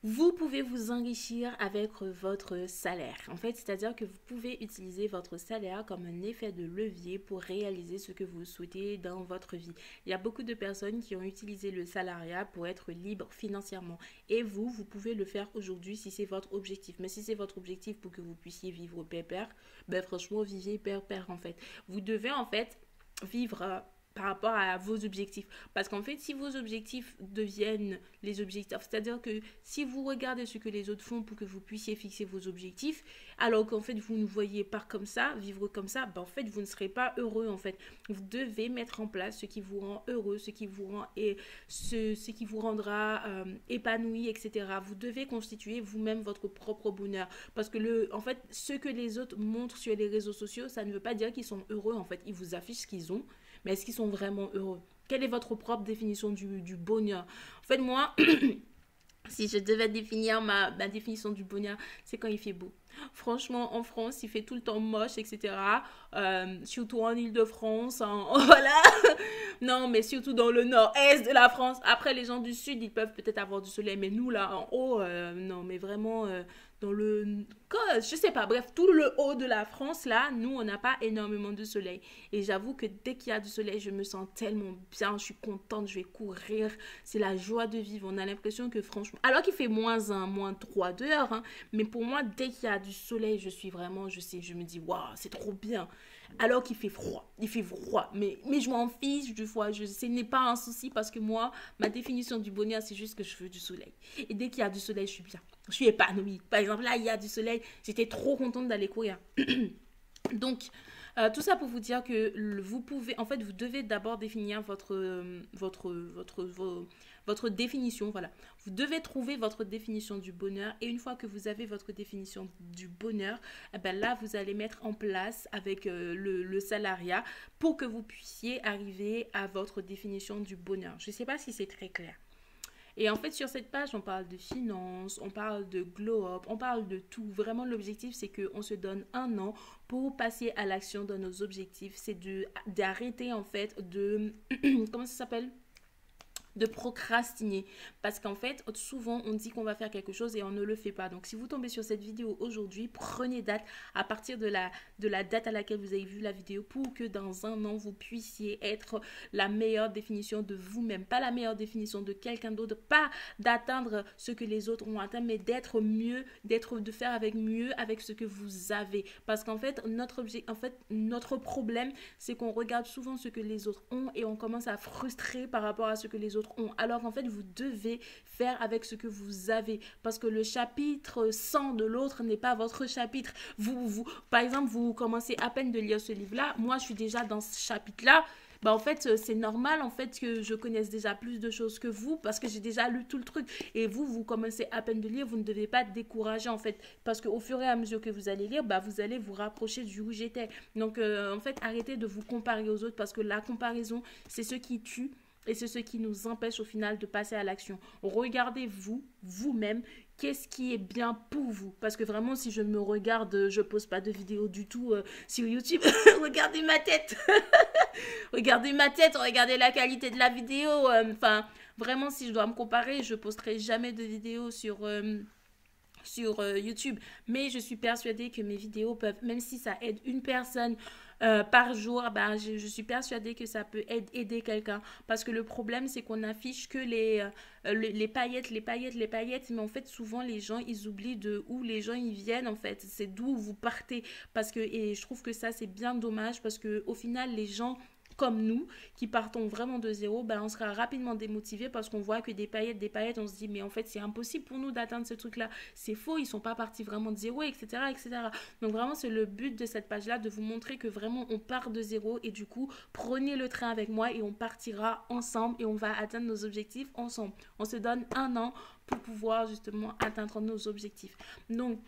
Vous pouvez vous enrichir avec votre salaire. En fait, c'est-à-dire que vous pouvez utiliser votre salaire comme un effet de levier pour réaliser ce que vous souhaitez dans votre vie. Il y a beaucoup de personnes qui ont utilisé le salariat pour être libres financièrement. Et vous pouvez le faire aujourd'hui si c'est votre objectif. Mais si c'est votre objectif pour que vous puissiez vivre pépère, ben franchement, vivez pépère en fait. Vous devez en fait vivre par rapport à vos objectifs. Parce qu'en fait, si vos objectifs deviennent les objectifs, c'est-à-dire que si vous regardez ce que les autres font pour que vous puissiez fixer vos objectifs, alors qu'en fait, vous ne voyez pas comme ça, vivre comme ça, ben en fait, vous ne serez pas heureux, en fait. Vous devez mettre en place ce qui vous rend heureux, ce qui vous rend et ce qui vous rendra épanoui, etc. Vous devez constituer vous-même votre propre bonheur. Parce que en fait, ce que les autres montrent sur les réseaux sociaux, ça ne veut pas dire qu'ils sont heureux, en fait. Ils vous affichent ce qu'ils ont, mais est-ce qu'ils sont vraiment heureux? Quelle est votre propre définition du bonheur? En fait, moi, si je devais définir ma définition du bonheur, c'est quand il fait beau. Franchement, en France, il fait tout le temps moche, etc. Surtout en Île-de-France, voilà. Non, mais surtout dans le nord-est de la France. Après, les gens du sud, ils peuvent peut-être avoir du soleil, mais nous, là, en haut, non, mais vraiment, dans le... Je sais pas, bref, tout le haut de la France, là, nous, on n'a pas énormément de soleil. Et j'avoue que dès qu'il y a du soleil, je me sens tellement bien, je suis contente, je vais courir. C'est la joie de vivre. On a l'impression que, franchement... Alors qu'il fait -1, -3 dehors, hein, mais pour moi, dès qu'il y a du soleil, je suis vraiment, je sais, je me dis, waouh, c'est trop bien. Alors qu'il fait froid, mais je m'en fiche du fois, ce n'est pas un souci parce que moi, ma définition du bonheur, c'est juste que je veux du soleil. Et dès qu'il y a du soleil, je suis bien, je suis épanouie. Par exemple, là, il y a du soleil, j'étais trop contente d'aller courir. Donc, tout ça pour vous dire que vous pouvez, en fait, vous devez d'abord définir votre définition, voilà. Vous devez trouver votre définition du bonheur et une fois que vous avez votre définition du bonheur, eh ben là, vous allez mettre en place avec le salariat pour que vous puissiez arriver à votre définition du bonheur. Je ne sais pas si c'est très clair. Et en fait, sur cette page, on parle de finances, on parle de glow-up, on parle de tout. Vraiment, l'objectif, c'est qu'on se donne un an pour passer à l'action dans nos objectifs. C'est d'arrêter, en fait, de... comment ça s'appelle? De procrastiner parce qu'en fait souvent on dit qu'on va faire quelque chose et on ne le fait pas. Donc si vous tombez sur cette vidéo aujourd'hui, prenez date à partir de la date à laquelle vous avez vu la vidéo pour que dans un an vous puissiez être la meilleure définition de vous-même, pas la meilleure définition de quelqu'un d'autre, pas d'atteindre ce que les autres ont atteint, mais d'être mieux, de faire avec mieux avec ce que vous avez. Parce qu'en fait notre problème, c'est qu'on regarde souvent ce que les autres ont et on commence à frustrer par rapport à ce que les autres ont. Alors qu'en fait, vous devez faire avec ce que vous avez. Parce que le chapitre 100 de l'autre n'est pas votre chapitre. Par exemple, vous commencez à peine de lire ce livre-là. Moi, je suis déjà dans ce chapitre-là. Bah en fait c'est normal en fait que je connaisse déjà plus de choses que vous parce que j'ai déjà lu tout le truc et vous commencez à peine de lire, vous ne devez pas être découragé en fait parce qu'au fur et à mesure que vous allez lire, bah vous allez vous rapprocher du où j'étais. Donc en fait arrêtez de vous comparer aux autres parce que la comparaison c'est ce qui tue et c'est ce qui nous empêche au final de passer à l'action. Regardez-vous, vous-même, qu'est-ce qui est bien pour vous. Parce que vraiment, si je me regarde, je pose pas de vidéo du tout sur YouTube. Regardez ma tête. Regardez ma tête, regardez la qualité de la vidéo. Enfin, vraiment, si je dois me comparer, je posterai jamais de vidéo sur YouTube. Mais je suis persuadée que mes vidéos peuvent, même si ça aide une personne par jour, ben, je suis persuadée que ça peut aider quelqu'un. Parce que le problème, c'est qu'on affiche que les paillettes, les paillettes, les paillettes. Mais en fait, souvent, les gens, ils oublient de où les gens, ils viennent, en fait. C'est d'où vous partez. Et je trouve que ça, c'est bien dommage. Parce que au final, les gens comme nous, qui partons vraiment de zéro, ben on sera rapidement démotivé parce qu'on voit que des paillettes, on se dit mais en fait c'est impossible pour nous d'atteindre ce truc-là, c'est faux, ils sont pas partis vraiment de zéro, etc., etc. Donc vraiment c'est le but de cette page-là, de vous montrer que vraiment on part de zéro et du coup prenez le train avec moi et on partira ensemble et on va atteindre nos objectifs ensemble. On se donne un an pour pouvoir justement atteindre nos objectifs. Donc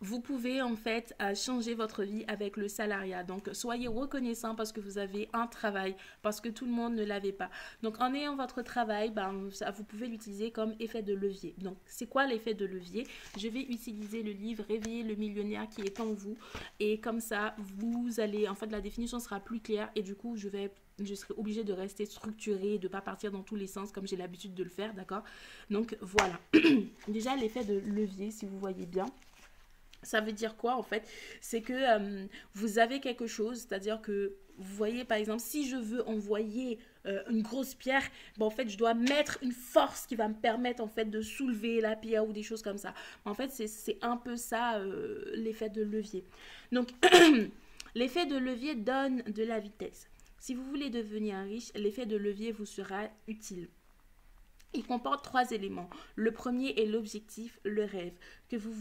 vous pouvez en fait changer votre vie avec le salariat. Donc, soyez reconnaissant parce que vous avez un travail, parce que tout le monde ne l'avait pas. Donc, en ayant votre travail, ben, vous pouvez l'utiliser comme effet de levier. Donc, c'est quoi l'effet de levier? Je vais utiliser le livre Réveiller le millionnaire qui est en vous. Et comme ça, vous allez, en fait, la définition sera plus claire et du coup, je serai obligée de rester structurée, de ne pas partir dans tous les sens comme j'ai l'habitude de le faire, d'accord? Donc, voilà. Déjà, l'effet de levier, si vous voyez bien. Ça veut dire quoi en fait? C'est que vous avez quelque chose, c'est-à-dire que vous voyez par exemple, si je veux envoyer une grosse pierre, ben, en fait je dois mettre une force qui va me permettre en fait de soulever la pierre ou des choses comme ça. En fait c'est un peu ça l'effet de levier. Donc l'effet de levier donne de la vitesse. Si vous voulez devenir riche, l'effet de levier vous sera utile. Il comporte 3 éléments. Le premier est l'objectif, le rêve que vous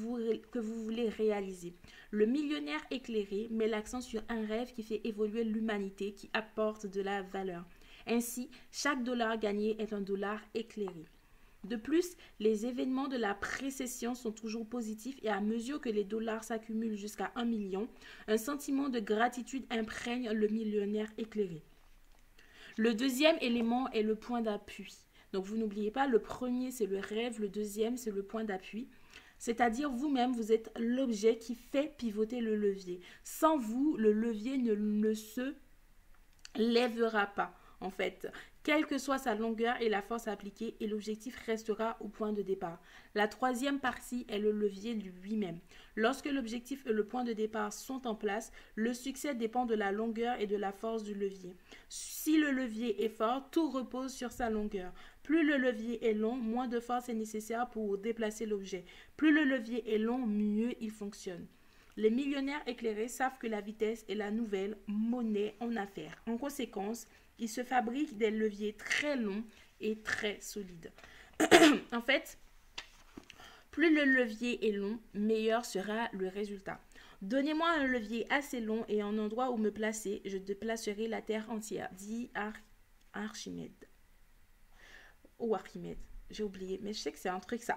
voulez réaliser. Le millionnaire éclairé met l'accent sur un rêve qui fait évoluer l'humanité, qui apporte de la valeur. Ainsi, chaque dollar gagné est un dollar éclairé. De plus, les événements de la précession sont toujours positifs et à mesure que les dollars s'accumulent jusqu'à 1 million, un sentiment de gratitude imprègne le millionnaire éclairé. Le deuxième élément est le point d'appui. Donc vous n'oubliez pas, le premier c'est le rêve, le deuxième c'est le point d'appui. C'est-à-dire vous-même, vous êtes l'objet qui fait pivoter le levier. Sans vous, le levier ne se lèvera pas. En fait, quelle que soit sa longueur et la force appliquée, et l'objectif restera au point de départ. La troisième partie est le levier lui-même. Lorsque l'objectif et le point de départ sont en place, le succès dépend de la longueur et de la force du levier. Si le levier est fort, tout repose sur sa longueur. Plus le levier est long, moins de force est nécessaire pour déplacer l'objet. Plus le levier est long, mieux il fonctionne. Les millionnaires éclairés savent que la vitesse est la nouvelle monnaie en affaires. En conséquence, ils se fabriquent des leviers très longs et très solides. En fait, plus le levier est long, meilleur sera le résultat. Donnez-moi un levier assez long et un endroit où me placer, je déplacerai la terre entière, dit Archimède. Ou Archimède, j'ai oublié, mais je sais que c'est un truc ça.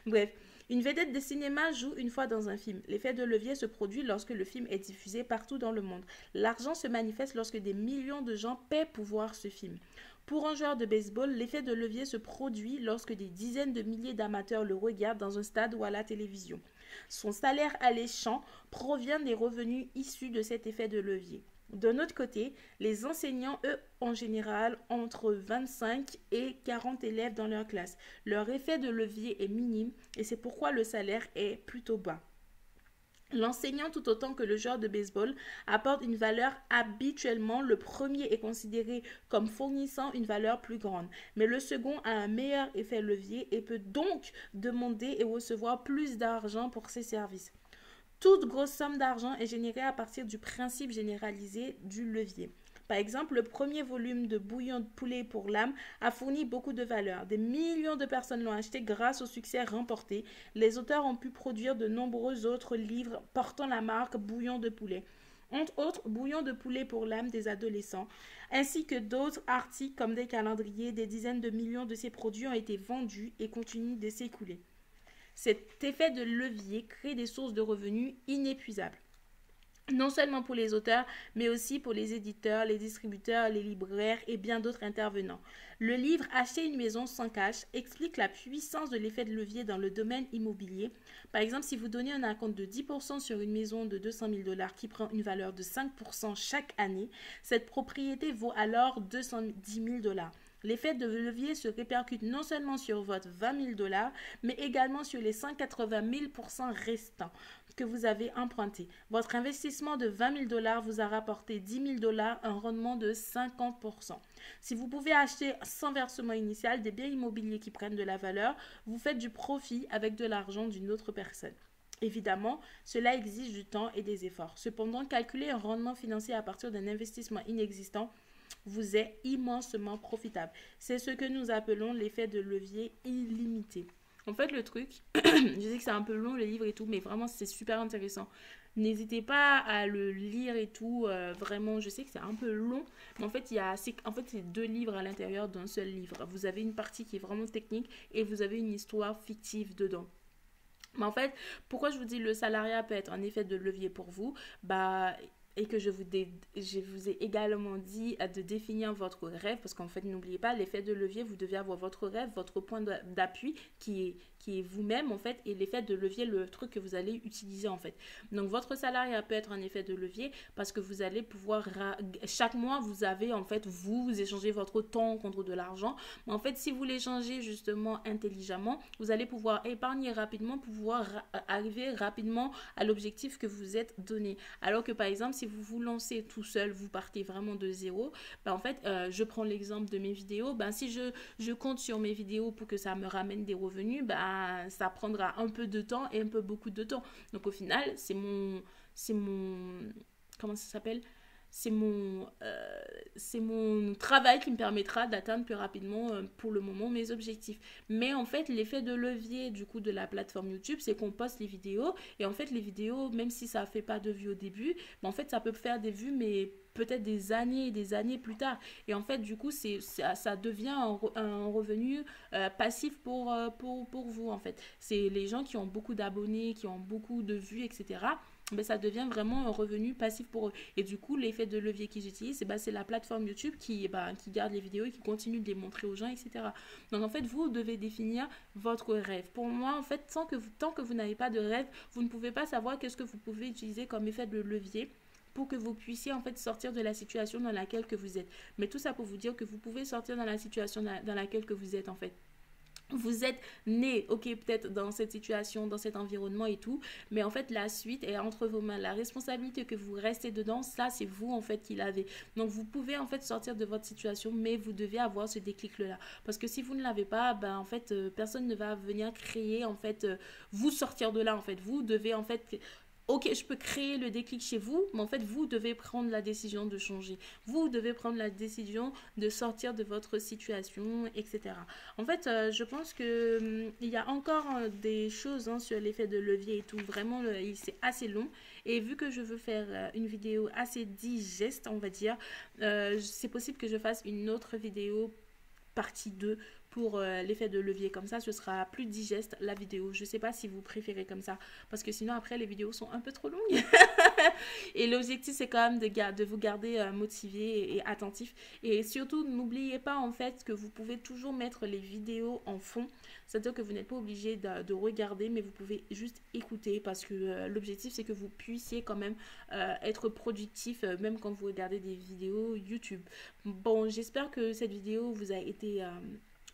Bref, une vedette de cinéma joue une fois dans un film. L'effet de levier se produit lorsque le film est diffusé partout dans le monde. L'argent se manifeste lorsque des millions de gens paient pour voir ce film. Pour un joueur de baseball, l'effet de levier se produit lorsque des dizaines de milliers d'amateurs le regardent dans un stade ou à la télévision. Son salaire alléchant provient des revenus issus de cet effet de levier. D'un autre côté, les enseignants, eux, en général, entre 25 et 40 élèves dans leur classe. Leur effet de levier est minime et c'est pourquoi le salaire est plutôt bas. L'enseignant, tout autant que le joueur de baseball, apporte une valeur habituellement. Le premier est considéré comme fournissant une valeur plus grande, mais le second a un meilleur effet levier et peut donc demander et recevoir plus d'argent pour ses services. Toute grosse somme d'argent est générée à partir du principe généralisé du levier. Par exemple, le premier volume de bouillon de poulet pour l'âme a fourni beaucoup de valeur. Des millions de personnes l'ont acheté grâce au succès remporté. Les auteurs ont pu produire de nombreux autres livres portant la marque bouillon de poulet. Entre autres, bouillon de poulet pour l'âme des adolescents, ainsi que d'autres articles comme des calendriers. Des dizaines de millions de ces produits ont été vendus et continuent de s'écouler. Cet effet de levier crée des sources de revenus inépuisables. Non seulement pour les auteurs, mais aussi pour les éditeurs, les distributeurs, les libraires et bien d'autres intervenants. Le livre Acheter une maison sans cash explique la puissance de l'effet de levier dans le domaine immobilier. Par exemple, si vous donnez un acompte de 10% sur une maison de 200 000 $ qui prend une valeur de 5% chaque année, cette propriété vaut alors 210 000 $. L'effet de levier se répercute non seulement sur votre 20 000 $, mais également sur les 180 000% restants que vous avez empruntés. Votre investissement de 20 000 $ vous a rapporté 10 000 $, un rendement de 50%. Si vous pouvez acheter sans versement initial des biens immobiliers qui prennent de la valeur, vous faites du profit avec de l'argent d'une autre personne. Évidemment, cela exige du temps et des efforts. Cependant, calculer un rendement financier à partir d'un investissement inexistant vous est immensement profitable. C'est ce que nous appelons l'effet de levier illimité. En fait, le truc, je sais que c'est un peu long le livre et tout, mais vraiment c'est super intéressant. N'hésitez pas à le lire et tout. Vraiment, je sais que c'est un peu long, mais en fait, c'est 2 livres à l'intérieur d'un seul livre. Vous avez une partie qui est vraiment technique et vous avez une histoire fictive dedans. Mais en fait, pourquoi je vous dis le salariat peut être un effet de levier pour vous, bah, et que je vous ai également dit de définir votre rêve, parce qu'en fait, n'oubliez pas, l'effet de levier, vous devez avoir votre rêve, votre point d'appui qui est vous-même, en fait, et l'effet de levier, le truc que vous allez utiliser, en fait. Donc, votre salariat peut être un effet de levier parce que vous allez pouvoir, chaque mois, vous avez, en fait, vous échangez votre temps contre de l'argent. Mais en fait, si vous l'échangez justement intelligemment, vous allez pouvoir épargner rapidement, pouvoir arriver rapidement à l'objectif que vous êtes donné. Alors que par exemple, si vous vous lancez tout seul, vous partez vraiment de zéro, ben en fait, je prends l'exemple de mes vidéos, ben si je compte sur mes vidéos pour que ça me ramène des revenus, ben ça prendra un peu de temps et un peu beaucoup de temps. Donc au final, comment ça s'appelle? C'est mon travail qui me permettra d'atteindre plus rapidement pour le moment mes objectifs. Mais en fait, l'effet de levier du coup de la plateforme YouTube, c'est qu'on poste les vidéos et en fait les vidéos, même si ça fait pas de vues au début, en fait ça peut faire des vues mais peut-être des années et des années plus tard. Et en fait, du coup, ça devient un revenu passif pour vous, en fait. C'est les gens qui ont beaucoup d'abonnés, qui ont beaucoup de vues, etc. Ben, ça devient vraiment un revenu passif pour eux. Et du coup, l'effet de levier qu'ils utilisent, ben, c'est la plateforme YouTube qui garde les vidéos et qui continue de les montrer aux gens, etc. Donc, en fait, vous devez définir votre rêve. Pour moi, en fait, tant que vous n'avez pas de rêve, vous ne pouvez pas savoir qu'est-ce que vous pouvez utiliser comme effet de levier pour que vous puissiez en fait sortir de la situation dans laquelle que vous êtes. Mais tout ça pour vous dire que vous pouvez sortir dans la situation dans laquelle que vous êtes en fait. Vous êtes né, ok, peut-être dans cette situation, dans cet environnement et tout, mais en fait, la suite est entre vos mains. La responsabilité que vous restez dedans, ça, c'est vous, en fait, qui l'avez. Donc, vous pouvez, en fait, sortir de votre situation, mais vous devez avoir ce déclic-là. Parce que si vous ne l'avez pas, ben, en fait, personne ne va venir créer, en fait, vous sortir de là, en fait. Vous devez, en fait, ok, je peux créer le déclic chez vous, mais en fait, vous devez prendre la décision de changer. Vous devez prendre la décision de sortir de votre situation, etc. En fait, je pense que il y a encore des choses sur l'effet de levier et tout. Vraiment, c'est assez long. Et vu que je veux faire une vidéo assez digeste, on va dire, c'est possible que je fasse une autre vidéo partie 2 pour l'effet de levier. Comme ça, ce sera plus digeste la vidéo. Je sais pas si vous préférez comme ça. Parce que sinon, après, les vidéos sont un peu trop longues. Et l'objectif, c'est quand même de vous garder motivé et attentif. Et surtout, n'oubliez pas en fait que vous pouvez toujours mettre les vidéos en fond. C'est-à-dire que vous n'êtes pas obligé de regarder, mais vous pouvez juste écouter. Parce que l'objectif, c'est que vous puissiez quand même être productif, même quand vous regardez des vidéos YouTube. Bon, j'espère que cette vidéo vous a été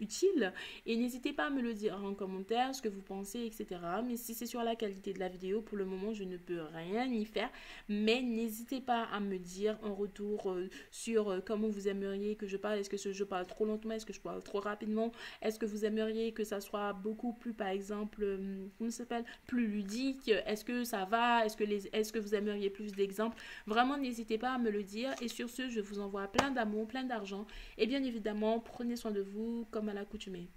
utile et n'hésitez pas à me le dire en commentaire ce que vous pensez, etc. Mais si c'est sur la qualité de la vidéo, pour le moment je ne peux rien y faire, mais n'hésitez pas à me dire en retour sur comment vous aimeriez que je parle. Est-ce que je parle trop lentement, est-ce que je parle trop rapidement, est-ce que vous aimeriez que ça soit beaucoup plus, par exemple, comment ça s'appelle, plus ludique, est-ce que ça va, est-ce que vous aimeriez plus d'exemples. Vraiment n'hésitez pas à me le dire et sur ce je vous envoie plein d'amour, plein d'argent et bien évidemment prenez soin de vous comme à l'accoutumée.